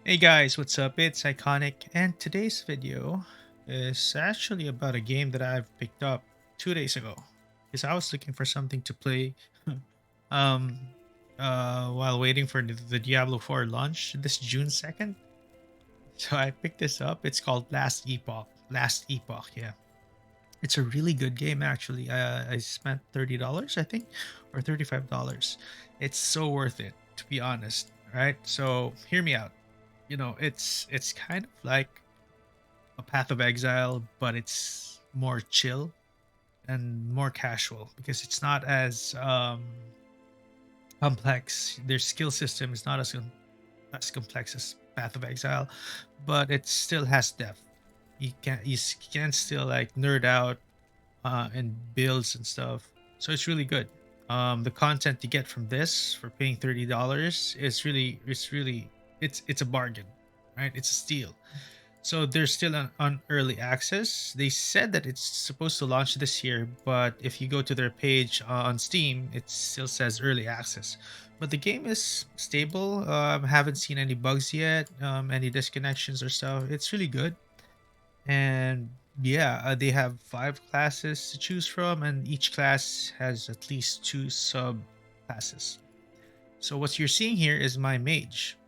Hey guys, what's up? It's Iconic, and today's video is actually about a game that I've picked up 2 days ago because I was looking for something to play um while waiting for the Diablo 4 launch this June 2nd. So I picked this up. It's called Last Epoch. Last Epoch, yeah. It's a really good game actually. I spent $30, I think, or $35. It's so worth it, to be honest, right? So hear me out. It's kind of like a Path of Exile, but it's more chill and more casual because it's not as complex. Their skill system is not as complex as Path of Exile, but it still has depth. You can still like nerd out and builds and stuff. So it's really good. The content you get from this for paying $30 is it's a bargain, right? It's a steal. So they're still on early access. They said that it's supposed to launch this year, but if you go to their page on Steam, it still says early access. But the game is stable. Haven't seen any bugs yet, any disconnections or stuff. It's really good. And yeah, they have 5 classes to choose from, and each class has at least 2 sub classes. So what you're seeing here is my mage,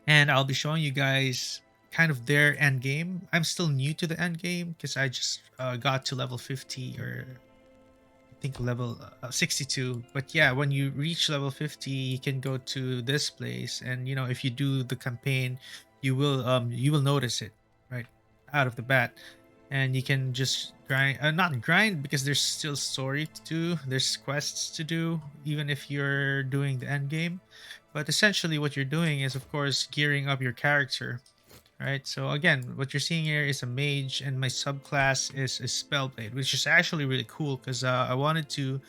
and I'll be showing you guys kind of their end game. I'm still new to the end game because I just got to level 50, or I think level 62. But yeah, when you reach level 50, you can go to this place, and if you do the campaign, you will notice it right out of the bat, and you can just grind, not grind, because there's still story to do, there's quests to do even if you're doing the end game. But essentially what you're doing is, of course, gearing up your character, right? So again, what you're seeing here is a mage, and my subclass is a spellblade, which is actually really cool because I wanted to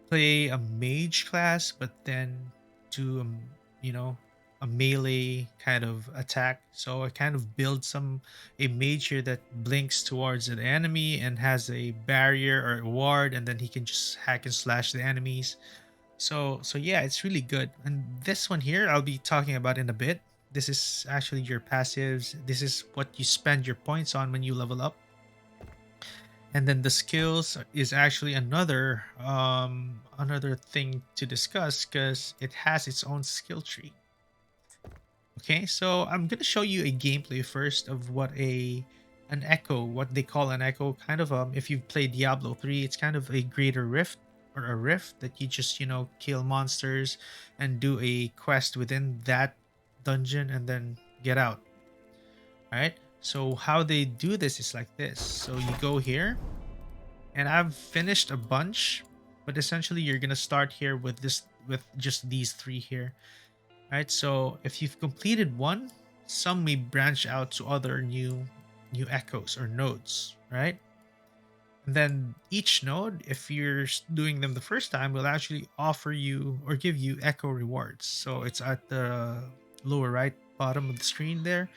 play a mage class, but then do you know a melee kind of attack. So I kind of build a mage here that blinks towards an enemy and has a barrier or a ward, and then he can just hack and slash the enemies. So yeah, it's really good. And this one here I'll be talking about in a bit. This is actually your passives. This is what you spend your points on when you level up. And then the skills is actually another thing to discuss because it has its own skill tree. Okay, so I'm gonna show you a gameplay first of what they call an echo. Kind of if you've played Diablo 3, it's kind of a greater rift, or a rift that you just kill monsters and do a quest within that dungeon and then get out. All right. So how they do this is like this. So you go here, and I've finished a bunch, but essentially you're gonna start here with just these 3 here. Right? So if you've completed one, some may branch out to other new echoes or nodes, right? And then each node, if you're doing them the first time, will actually offer you or give you echo rewards. So it's at the lower right bottom of the screen there.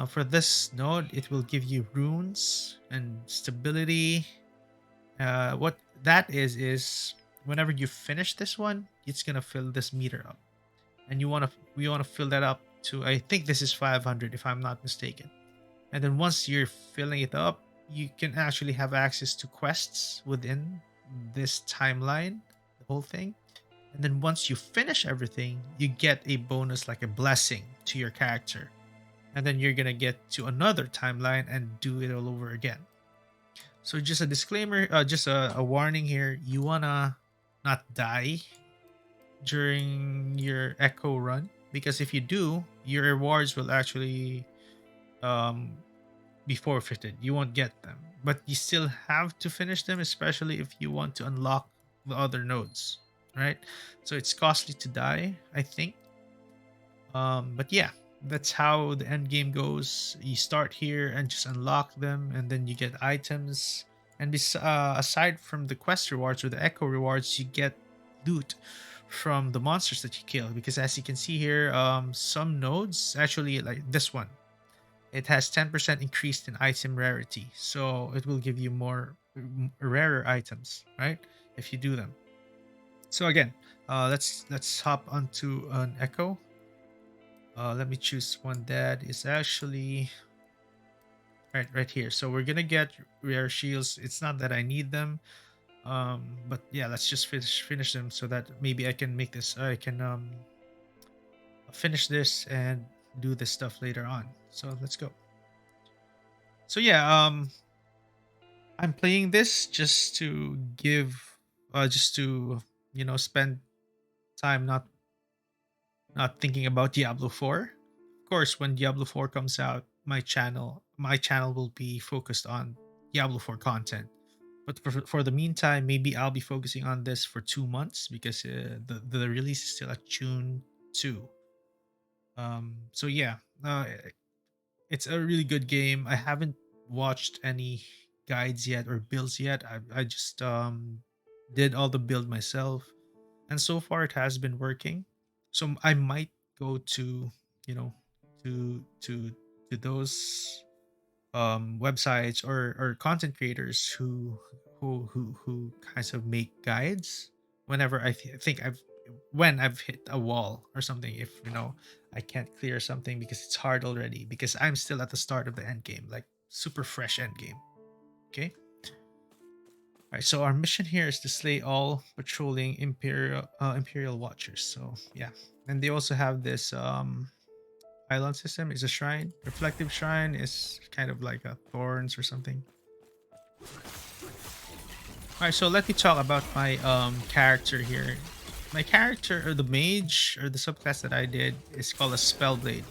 For this node, it will give you runes and stability. What that is whenever you finish this one, it's gonna fill this meter up, and we want to fill that up to, I think this is 500 if I'm not mistaken. And then once you're filling it up, you can actually have access to quests within this timeline, the whole thing. And then once you finish everything, you get a bonus, like a blessing to your character. And then you're gonna get to another timeline and do it all over again. So just a disclaimer, just a warning here. You wanna not die during your echo run, because if you do, your rewards will actually um, be forfeited. You won't get them, but you still have to finish them, especially if you want to unlock the other nodes, right? So it's costly to die, I think. But yeah, that's how the end game goes. You start here and just unlock them, and then you get items. And aside from the quest rewards or the echo rewards, you get loot from the monsters that you kill. Because as you can see here, some nodes, actually like this one, it has 10% increased in item rarity, so it will give you more rarer items, right? If you do them. So again, let's hop onto an echo. Let me choose one that is actually right here. So we're gonna get rare shields. It's not that I need them, but yeah, let's just finish them so that maybe I can make this. I can finish this and do this stuff later on. So let's go. So yeah, I'm playing this just to just to spend time not thinking about Diablo 4. Of course, when Diablo 4 comes out, my channel will be focused on Diablo 4 content. But for the meantime, maybe I'll be focusing on this for 2 months because the release is still at June 2. So yeah, it's a really good game. I haven't watched any guides yet or builds yet. I just did all the build myself, and so far it has been working. So I might go to you know to those websites or content creators who kinds of make guides whenever think I've hit a wall or something. If I can't clear something because it's hard already, because I'm still at the start of the end game, like super fresh end game. Okay. All right, so our mission here is to slay all patrolling Imperial Watchers. So yeah, and they also have this pylon system. Is a shrine. Reflective shrine is kind of like a thorns or something. All right, so let me talk about my character here. My character, or the mage, or the subclass that I did, is called a spellblade.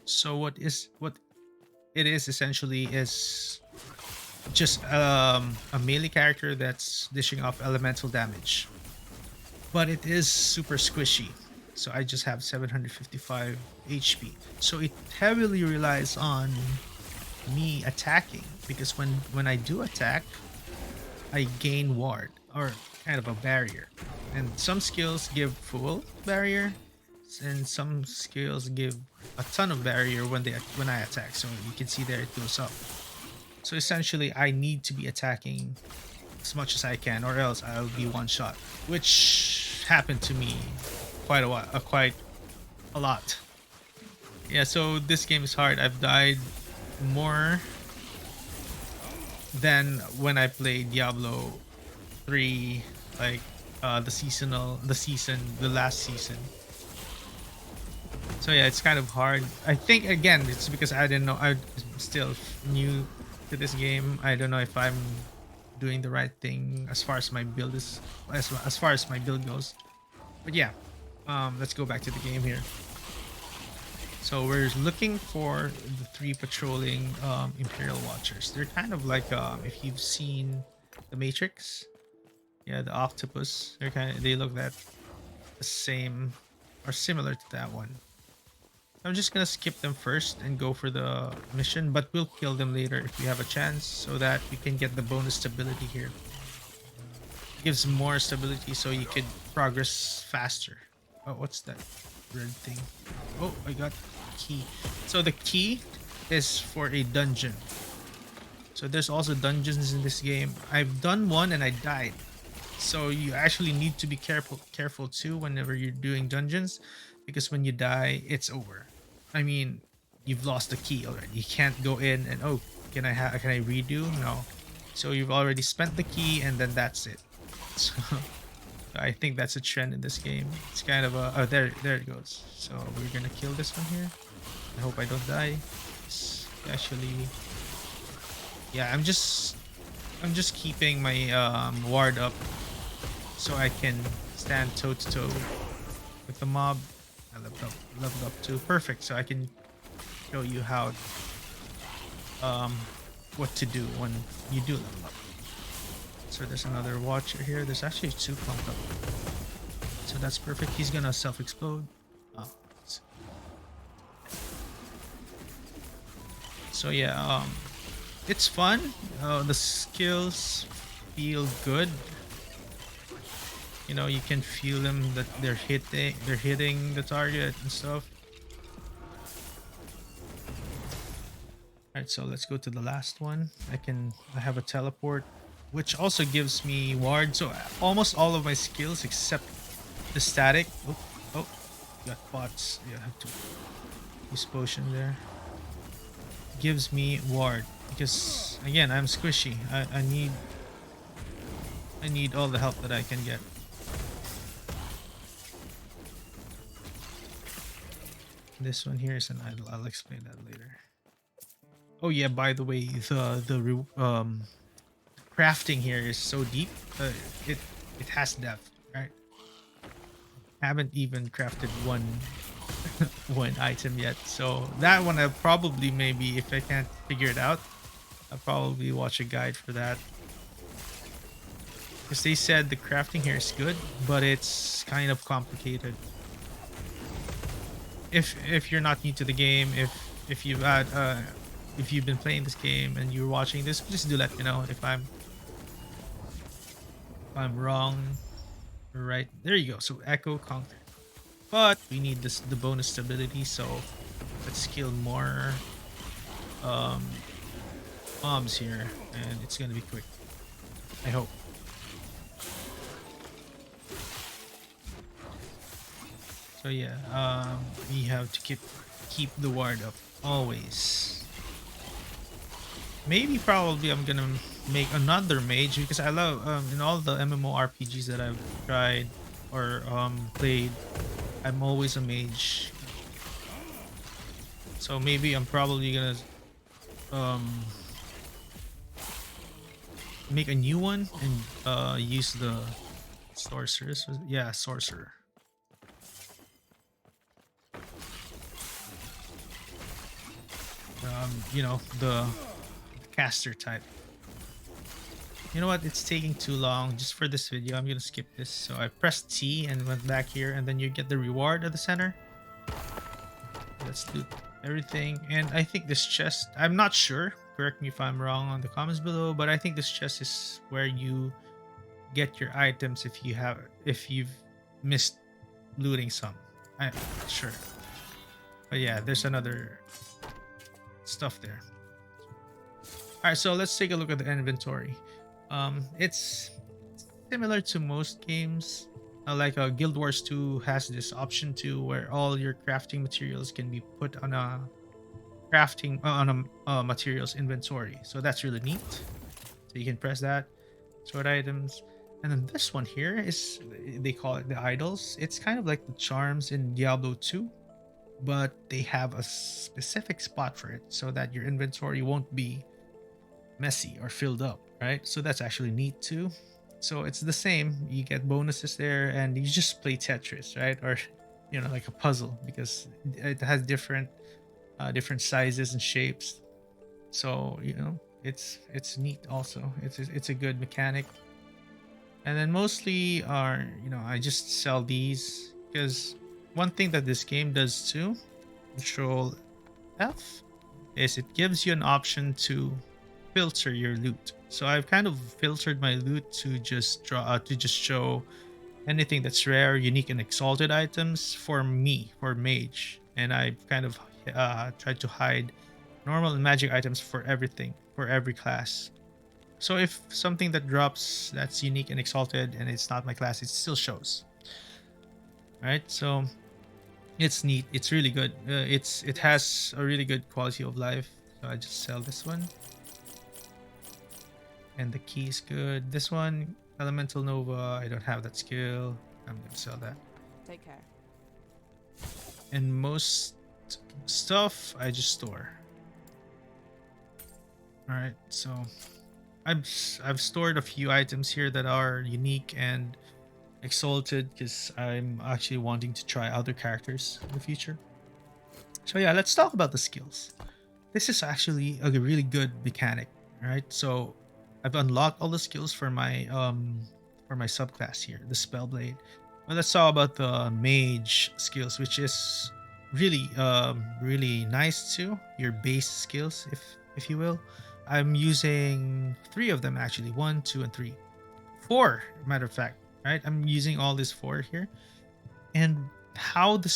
So what it is essentially is just a melee character that's dishing off elemental damage, but it is super squishy. So I just have 755 HP. So it heavily relies on me attacking, because when I do attack, I gain ward, or kind of a barrier. And some skills give full barrier, and some skills give a ton of barrier when I attack. So you can see there it goes up. So essentially, I need to be attacking as much as I can, or else I'll be one shot, which happened to me quite a lot. Yeah, so this game is hard. I've died more than when I played Diablo 3, like the last season. So yeah, it's kind of hard. I think again it's because I didn't know. I'm still new to this game. I don't know if I'm doing the right thing as far as my build is as far as my build goes. But yeah, let's go back to the game here. So we're looking for the three patrolling Imperial Watchers. They're kind of like if you've seen the Matrix, yeah, the octopus. They look that the same or similar to that one. I'm just gonna skip them first and go for the mission, but we'll kill them later if we have a chance, so that we can get the bonus stability here. It gives more stability so you could progress faster. Oh, what's that red thing? Oh, I got key. So the key is for a dungeon. So there's also dungeons in this game. I've done one and I died. So you actually need to be careful too whenever you're doing dungeons, because when you die, it's over. I mean, you've lost the key already. You can't go in and, oh, can I redo? No. So you've already spent the key, and then that's it. So I think that's a trend in this game. It's kind of a, oh, there it goes. So we're gonna kill this one here. I hope I don't die. It's actually, yeah, I'm just keeping my ward up so I can stand toe to toe with the mob. I leveled up too. Perfect. So I can show you how what to do when you do level up. So there's another watcher here. There's actually two clumped up. So that's perfect. He's gonna self-explode. Oh. So yeah, it's fun. The skills feel good. You can feel them that they're hitting the target and stuff. All right, so let's go to the last one. I have a teleport, which also gives me ward. So almost all of my skills except the static. Oh, got pots. You have to use potion there. Gives me ward because again I'm squishy. I need all the help that I can get. This one here is an idol. I'll explain that later. Oh yeah, by the way, crafting here is so deep. It it has depth, right? Haven't even crafted one one item yet, so that one I probably maybe if I can't figure it out, I'll probably watch a guide for that. Because they said the crafting here is good, but it's kind of complicated. If you're not new to the game, if you've had if you've been playing this game and you're watching this, please do let me know if I'm wrong. Right there you go. So Echo conquer, but we need this the bonus stability. So let's kill more um, mobs here, and it's gonna be quick. I hope. So yeah, we have to keep the ward up always. Maybe probably I'm gonna make another mage because I love in all the MMORPGs that I've tried or played, I'm always a mage. So maybe I'm probably gonna um make a new one and use the sorceress. Yeah, sorcerer. You know, the caster type. You know what? It's taking too long just for this video. I'm gonna skip this. So I pressed T and went back here, and then you get the reward at the center. Let's do everything. And I think this chest, I'm not sure. Correct me if I'm wrong on the comments below, but I think this chest is where you get your items if you've missed looting some. I'm not sure. But yeah, there's another stuff there. All right, so let's take a look at the inventory. It's similar to most games. Like Guild Wars 2 has this option too, where all your crafting materials can be put on a materials inventory. So that's really neat. So you can press that, sort items, and then this one here is they call it the idols. It's kind of like the charms in Diablo 2, but they have a specific spot for it so that your inventory won't be messy or filled up, right? So that's actually neat too. So it's the same. You get bonuses there, and you just play Tetris, right? Or you know, like a puzzle because it has different sizes and shapes. So you know, it's neat. Also, it's a good mechanic. And then mostly are I just sell these because one thing that this game does too, Control F, is it gives you an option to filter your loot. So I've kind of filtered my loot to just show anything that's rare, unique, and exalted items for me, for mage. And I kind of tried to hide normal and magic items for everything, for every class. So if something that drops that's unique and exalted and it's not my class, it still shows. Right? So it's neat. It's really good. It has a really good quality of life. So I just sell this one. And the key is good. This one, Elemental Nova, I don't have that skill. I'm gonna sell that. Take care. And most stuff I just store. Alright, so I've stored a few items here that are unique and exalted because I'm actually wanting to try other characters in the future. So yeah, let's talk about the skills. This is actually a really good mechanic, right? So I've unlocked all the skills for my subclass here, the Spellblade. Well, let's talk about the mage skills, which is really nice too. Your base skills, if you will. I'm using 3 of them actually, 1, 2, and 3, 4. Matter of fact, right? I'm using all these 4 here, and how the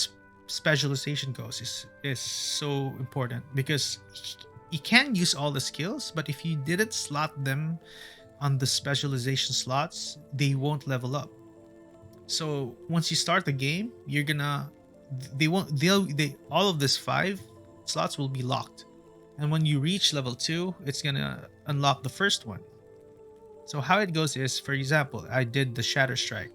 specialization goes is so important because you can use all the skills, but if you didn't slot them on the specialization slots, they won't level up. So once you start the game, you're gonna they won't they all of this 5 slots will be locked, and when you reach level 2 it's gonna unlock the first one. So how it goes is, for example, I did the Shatter Strike.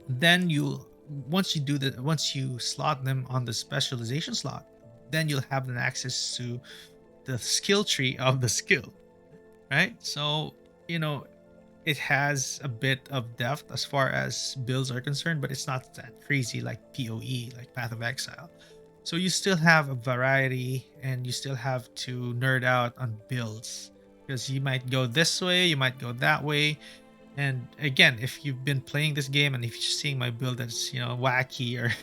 Then you once you do the once you slot them on the specialization slot, then you'll have an access to the skill tree of the skill, right? So, you know, it has a bit of depth as far as builds are concerned, but it's not that crazy like PoE, like Path of Exile. So you still have a variety, and you still have to nerd out on builds, because you might go this way, you might go that way. And again, if you've been playing this game and if you're seeing my build that's, wacky or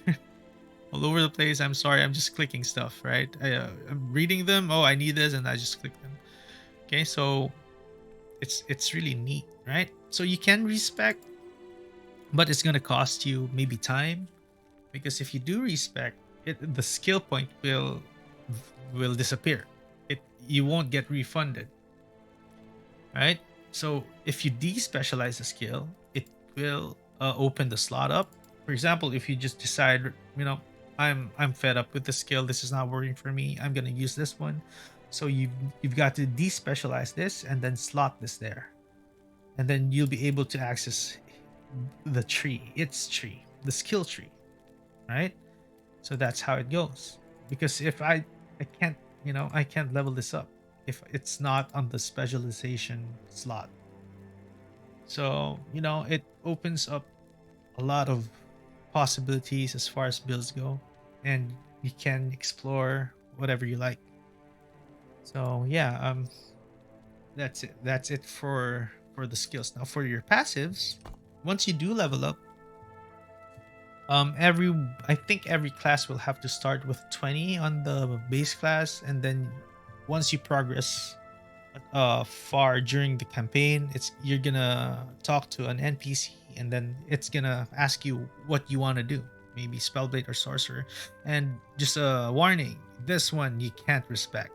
all over the place, I'm sorry, I'm just clicking stuff, right? I'm reading them. Oh, I need this, and I just click them. Okay, so it's really neat, right? So you can respec, but it's gonna cost you maybe time, because if you do respec, the skill point will disappear. You won't get refunded, right? So if you despecialize the skill, it will open the slot up. For example, if you just decide, I'm fed up with the skill. This is not working for me. I'm gonna use this one. So you've got to despecialize this and then slot this there, and then you'll be able to access its tree, the skill tree, right? So that's how it goes. Because if I can't, I can't level this up if it's not on the specialization slot. So, it opens up a lot of possibilities as far as builds go, and you can explore whatever you like. So, yeah, that's it for the skills. Now for your passives, once you do level up, every I think every class will have to start with 20 on the base class, and then once you progress far during the campaign, it's you're gonna talk to an NPC, and then it's gonna ask you what you want to do, maybe spellblade or sorcerer. And just a warning, this one you can't respect.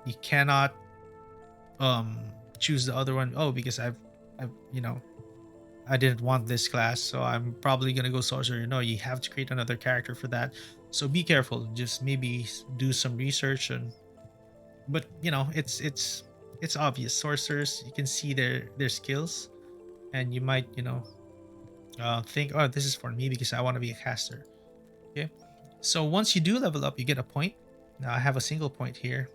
You cannot um choose the other one. Oh, because I've I didn't want this class, so I'm probably gonna go sorcerer. No, you have to create another character for that. So be careful. Just maybe do some research. And but it's obvious. Sorcerers, you can see their skills, and you might think, oh, this is for me because I want to be a caster. Okay, so once you do level up, you get a point. Now I have a single point here.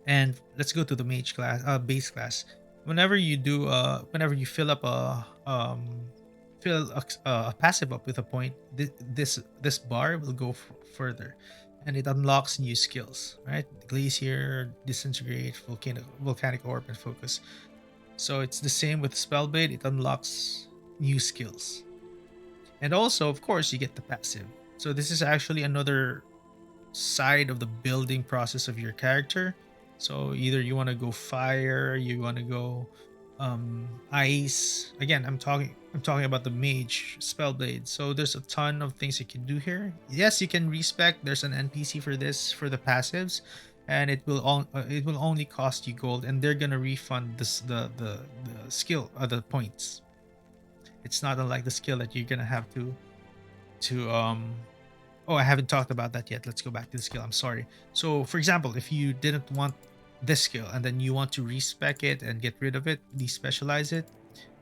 And let's go to the mage class, base class. Whenever you fill up a passive up with a point, this bar will go further, and it unlocks new skills, right? Glacier, disintegrate, volcanic orb, and focus. So it's the same with spellblade. It unlocks new skills, and also, of course, you get the passive. So this is actually another side of the building process of your character. So either you want to go fire, you want to go ice. Again, I'm talking about the mage spellblade. So there's a ton of things you can do here. Yes, you can respec. There's an NPC for this for the passives, and it will only cost you gold, and they're gonna refund the skill, the points. It's not unlike the skill that you're gonna have to. Oh, I haven't talked about that yet. Let's go back to the skill. I'm sorry. So, for example, if you didn't want this skill and then you want to respec it and get rid of it, despecialize it,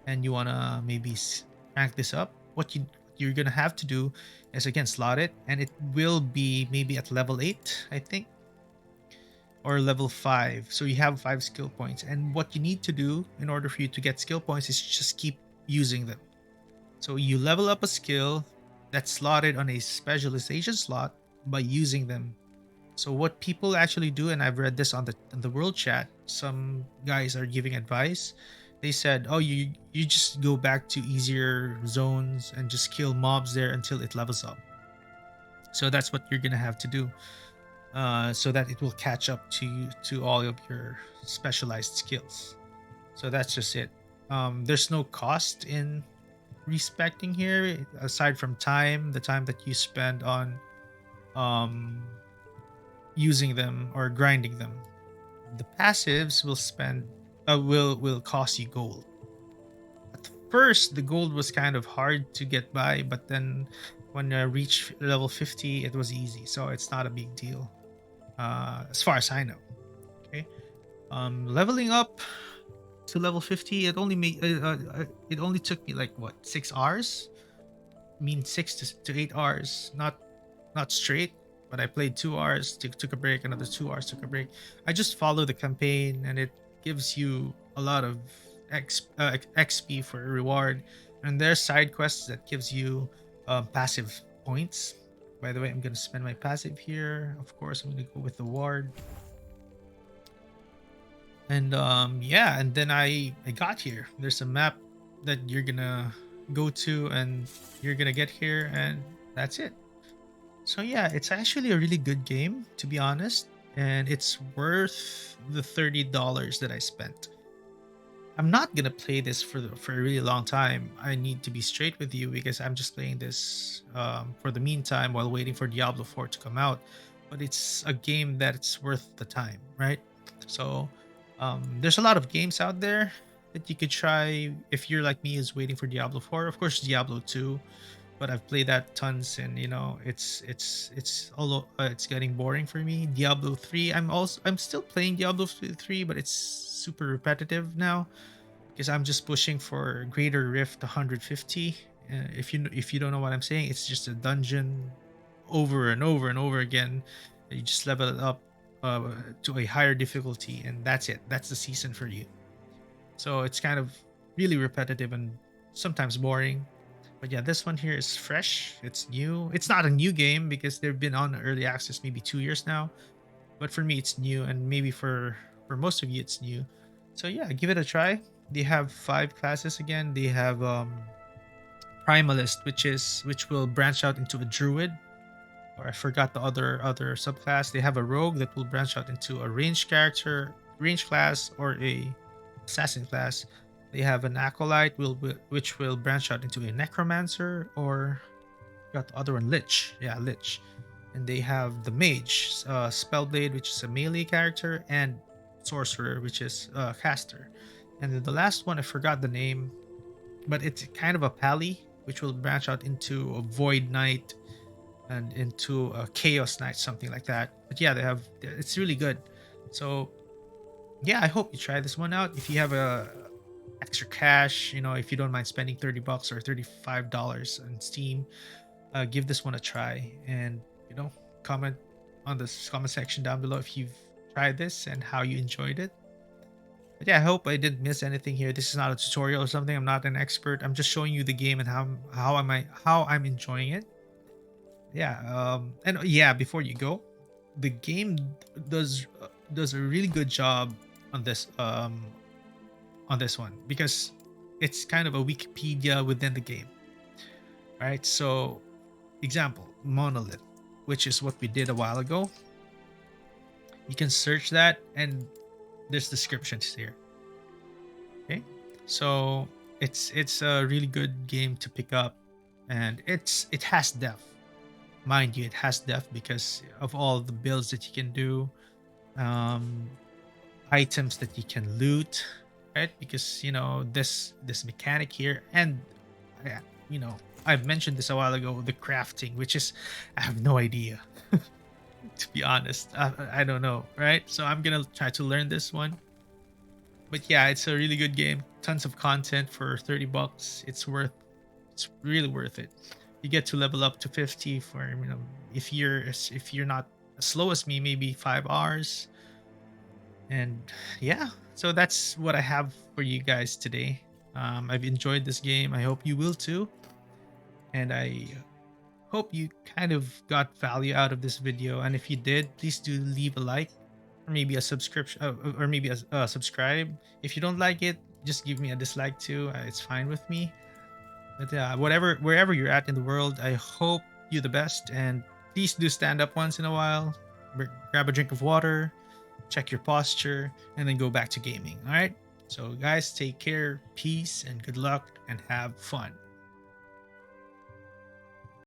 and you want to maybe rank this up, what you're going to have to do is again slot it, and it will be maybe at level 8, I think, or level 5. So you have 5 skill points. And what you need to do in order for you to get skill points is just keep using them. So you level up a skill that's slotted on a specialization slot by using them. So what people actually do, and I've read this on the world chat, some guys are giving advice. They said, "Oh, you just go back to easier zones and just kill mobs there until it levels up." So that's what you're gonna have to do, so that it will catch up to all of your specialized skills. So that's just it. There's no cost in respecting here aside from time, the time that you spend on um using them or grinding them. The passives will cost you gold. first the gold was kind of hard to get by, but then when I reached level 50, it was easy. So it's not a big deal, as far as I know. Okay. Leveling up to level 50, it only took me like what, 6 hours. I mean, 6 to 8 hours, not straight, but I played 2 hours, took a break, another 2 hours, took a break. I just follow the campaign, and it gives you a lot of XP for reward. And there's side quests that gives you passive points. By the way, I'm gonna spend my passive here. Of course, I'm gonna go with the ward. And yeah, and then I got here. There's a map that you're gonna go to, and you're gonna get here, and that's it. So yeah, it's actually a really good game, to be honest, and it's worth the $30 that I spent. I'm not gonna play this for a really long time. I need to be straight with you because I'm just playing this for the meantime while waiting for Diablo 4 to come out. But it's a game that's worth the time, right? So there's a lot of games out there that you could try if you're like me, is waiting for Diablo 4. Of course, Diablo 2, but I've played that tons, and it's getting boring for me. Diablo 3, I'm still playing Diablo 3, but it's super repetitive now because I'm just pushing for Greater Rift 150. If you don't know what I'm saying, it's just a dungeon over and over and over again. You just level it up to a higher difficulty, and that's it. That's the season for you. So it's kind of really repetitive and sometimes boring. But yeah, this one here is fresh. It's new. It's not a new game because they've been on early access maybe 2 years now. But for me, it's new, and maybe for most of you, it's new. So yeah, give it a try. They have 5 classes again. They have Primalist, which will branch out into a druid, or I forgot the other subclass. They have a rogue that will branch out into a range class, or a assassin class. They have an acolyte which will branch out into a necromancer, or got the other one, lich. Yeah, lich. And they have the mage, spellblade, which is a melee character, and sorcerer, which is a caster. And then the last one, I forgot the name, but it's kind of a pally, which will branch out into a void knight and into a chaos knight, something like that. But yeah, it's really good. So yeah, I hope you try this one out. If you have a extra cash, if you don't mind spending $30 or $35 on Steam, give this one a try, and comment on the comment section down below if you've tried this and how you enjoyed it. But yeah, I hope I didn't miss anything here. This is not a tutorial or something. I'm not an expert. I'm just showing you the game and how I'm enjoying it. Yeah, and yeah, before you go, the game does does a really good job on this one, because it's kind of a Wikipedia within the game, right? So, example, monolith, which is what we did a while ago. You can search that, and there's descriptions here. Okay, so it's a really good game to pick up, and it has depth. Mind you, it has depth because of all the builds that you can do, um, items that you can loot, right? Because this mechanic here, and I- you know I've mentioned this a while ago, the crafting, which is, I have no idea. To be honest, I don't know, right? So I'm gonna try to learn this one. But yeah, it's a really good game. Tons of content for $30. It's really worth it. You get to level up to 50 for, if you're not as slow as me, maybe 5 hours. And yeah, so that's what I have for you guys today. I've enjoyed this game. I hope you will too. And I hope you kind of got value out of this video. And if you did, please do leave a like, or maybe a subscription, or maybe a subscribe. If you don't like it, just give me a dislike too. It's fine with me. But wherever you're at in the world, I hope you the best. And please do stand up once in a while, grab a drink of water, check your posture, and then go back to gaming. All right. So guys, take care, peace, and good luck, and have fun.